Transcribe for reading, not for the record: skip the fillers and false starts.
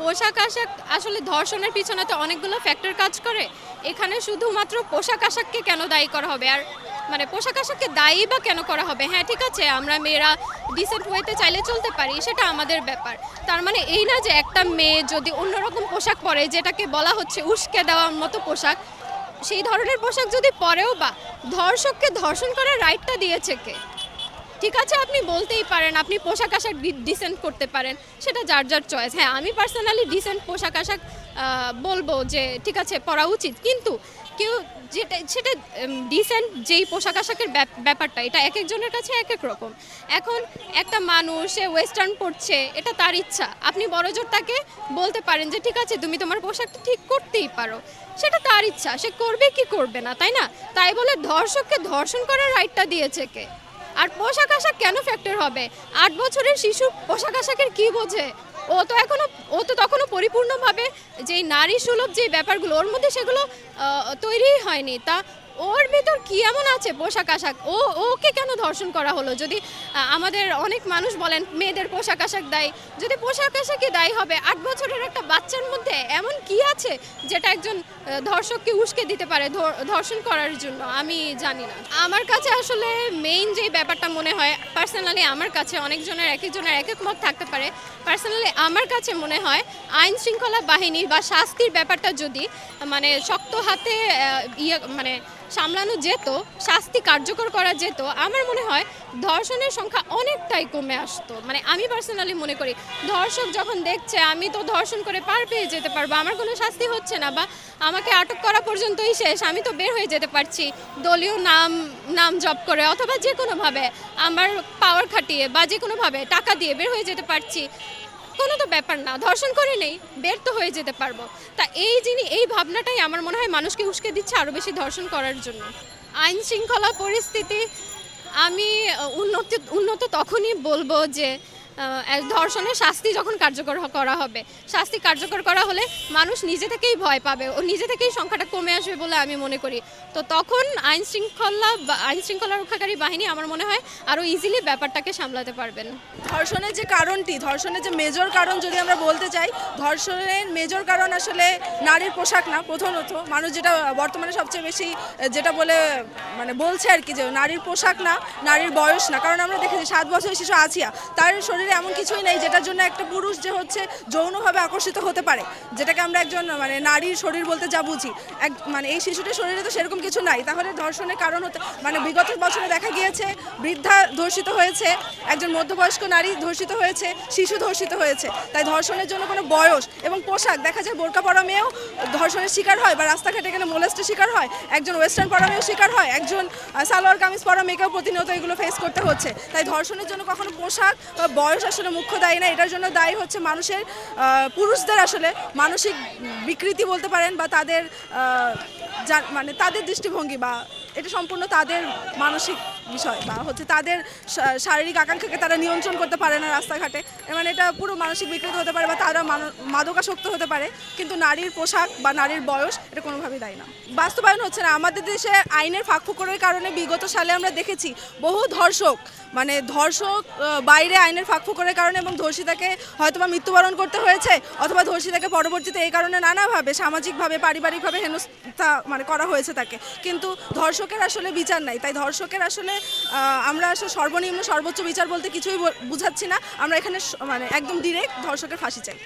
পোশাক আশাক আসলে ধর্ষণের পিছনে তো অনেকগুলো ফ্যাক্টর কাজ করে। এখানে শুধুমাত্র পোশাক আশাককে কেন দায়ী করা হবে? আর মানে পোশাক আশাককে দায়ী বা কেন করা হবে? হ্যাঁ, ঠিক আছে, আমরা মেয়েরা ডিসেন্ট ওয়েতে চাইলে চলতে পারি, সেটা আমাদের ব্যাপার। তার মানে এই না যে একটা মেয়ে যদি অন্যরকম পোশাক পরে, যেটাকে বলা হচ্ছে উস্কে দেওয়ার মতো পোশাক, সেই ধরনের পোশাক যদি পরেও বা ধর্ষককে ধর্ষণ করার রাইটটা দিয়েছে কে? ঠিক আছে, আপনি বলতেই পারেন আপনি পোশাক আশাক ডিসেন্ট করতে পারেন, সেটা যার যার চয়েস। হ্যাঁ, আমি পার্সোনালি ডিসেন্ট পোশাক আশাক বলবো যে ঠিক আছে পরা উচিত, কিন্তু কেউ যেটা সেটা ডিসেন্ট যেই পোশাক আশাকের ব্যাপারটা, এটা এক একজনের কাছে এক এক রকম। এখন একটা মানুষ সে ওয়েস্টার্ন পরছে, এটা তার ইচ্ছা, আপনি বড়জোর তাকে বলতে পারেন যে ঠিক আছে তুমি তোমার পোশাকটা ঠিক করতেই পারো, সেটা তার ইচ্ছা, সে করবে কি করবে না, তাই না? তাই বলে ধর্ষককে ধর্ষণ করার রাইটটা দিয়েছে কে? আর পোশাক আশাক কেন ফ্যাক্টর হবে? 8 বছরের শিশু পোশাক আশাকের কি বোঝে? ও তো তখনও পরিপূর্ণভাবে যেই নারী সুলভ যে ব্যাপারগুলো ওর মধ্যে, সেগুলো তৈরিই হয়নি। তা ওর ভিতর কি এমন আছে পোশাক আশাক? ওকে কেন ধর্ষণ করা হলো? যদি আমাদের অনেক মানুষ বলেন মেয়েদের পোশাক আশাক দায়ী, যদি পোশাক আশাকই দায়ী হবে, 8 বছরের একটা বাচ্চার মধ্যে এমন কি আছে যেটা একজন ধর্ষককে উস্কে দিতে পারে ধর্ষণ করার জন্য? আমি জানি না। আমার কাছে আসলে মেইন যে ব্যাপারটা মনে হয়, পার্সোনালি আমার কাছে, অনেকজনের এক একজনের এক এক মত থাকতে পারে, পার্সোনালি আমার কাছে মনে হয় আইন শৃঙ্খলা বাহিনী বা শাস্তির ব্যাপারটা যদি মানে শক্ত হাতে মানে সামলানো যেত, শাস্তি কার্যকর করা যেত, আমার মনে হয় ধর্ষণের সংখ্যা অনেকটাই কমে আসতো। মানে আমি পার্সোনালি মনে করি ধর্ষক যখন দেখছে আমি তো ধর্ষণ করে পার পেয়ে যেতে পারবো, আমার কোনো শাস্তি হচ্ছে না, বা আমাকে আটক করা পর্যন্তই শেষ, আমি তো বের হয়ে যেতে পারছি দলীয় নাম জপ করে, অথবা যে কোনোভাবে আমার পাওয়ার খাটিয়ে বা যে কোনোভাবে টাকা দিয়ে বের হয়ে যেতে পারছি, কোনো তো ব্যাপার না, ধর্ষণ করে নেই, বের তো হয়ে যেতে পারবো। তা এই ভাবনাটাই আমার মনে হয় মানুষকে উস্কে দিচ্ছে আরও বেশি ধর্ষণ করার জন্য। আইন শৃঙ্খলা পরিস্থিতি আমি উন্নত তখনই বলবো যে ধর্ষণের শাস্তি যখন কার্যকর করা হবে। শাস্তি কার্যকর করা হলে মানুষ নিজে থেকেই ভয় পাবে, ও নিজে থেকেই সংখ্যাটা কমে আসবে বলে আমি মনে করি। তো তখন আইন শৃঙ্খলা রক্ষাকারী বাহিনী আমার মনে হয় আরও ইজিলি ব্যাপারটাকে সামলাতে পারবেন। ধর্ষণের যে কারণটি, ধর্ষণের যে মেজর কারণ যদি আমরা বলতে চাই, ধর্ষণের মেজর কারণ আসলে নারীর পোশাক না। প্রথমত মানুষ যেটা বর্তমানে সবচেয়ে বেশি যেটা বলছে আর কি, যে নারীর পোশাক না, নারীর বয়স না। কারণ আমরা দেখেছি 7 বছরের শিশু আসিয়া, তার শরীরে এমন কিছুই নেই যেটার জন্য একটা পুরুষ যে হচ্ছে যৌনভাবে আকর্ষিত হতে পারে, যেটাকে আমরা একজন নারীর শরীর বলতে যা বুঝি। এই শিশুটির শরীরে তো সেরকম কিছু নাই। তাহলে ধর্ষণের কারণ হতে বিগত বছরে দেখা গিয়েছে বৃদ্ধা ধর্ষিত হয়েছে, একজন মধ্যবয়স্ক নারী ধর্ষিত হয়েছে, শিশু ধর্ষিত হয়েছে। তাই ধর্ষণের জন্য কোনো বয়স এবং পোশাক, দেখা যায় বোরকা পরা মেয়েও ধর্ষণের শিকার হয়, বা রাস্তাঘাটে গেলে মোলেস্টের শিকার হয়, একজন ওয়েস্টার্ন পরা মেয়েও শিকার হয়, একজন সালোয়ার কামিজ পরা মেয়েকেও প্রতিনিয়ত এগুলো ফেস করতে হচ্ছে। তাই ধর্ষণের জন্য কখনো পোশাক বা বয়স আসলে মুখ্য দায়ী না। এটার জন্য দায়ী হচ্ছে মানুষের, পুরুষদের আসলে মানসিক বিকৃতি বলতে পারেন, বা তাদের তাদের দৃষ্টিভঙ্গি, বা এটা সম্পূর্ণ তাদের মানসিক বিষয়, বা হচ্ছে তাদের শারীরিক আকাঙ্ক্ষাকে তারা নিয়ন্ত্রণ করতে পারে না রাস্তাঘাটে। এটা পুরো মানসিক বিকৃতি হতে পারে, বা তারা মাদকাসক্ত হতে পারে, কিন্তু নারীর পোশাক বা নারীর বয়স এটা কোনোভাবেই দায়ী না। বাস্তবায়ন হচ্ছে না। আমাদের দেশে আইনের ফাঁকফোকরের কারণে বিগত সালে আমরা দেখেছি বহু ধর্ষক বাইরে আইনের ফাঁকফোকরের কারণে, এবং ধর্ষিতাকে হয়তোবা মৃত্যুবরণ করতে হয়েছে, অথবা ধর্ষিতাকে পরবর্তীতে এই কারণে নানাভাবে সামাজিকভাবে পারিবারিকভাবে হেনস্থা করা হয়েছে তাকে, কিন্তু ধর্ষকের আসলে বিচার নাই। তাই ধর্ষকের আসলে আমরা আসলে সর্বনিম্ন সর্বোচ্চ বিচার বলতে কিছুই বুঝাচ্ছি না। আমরা এখানে একদম ডিরেক্ট ধর্ষকের ফাঁসি চাই।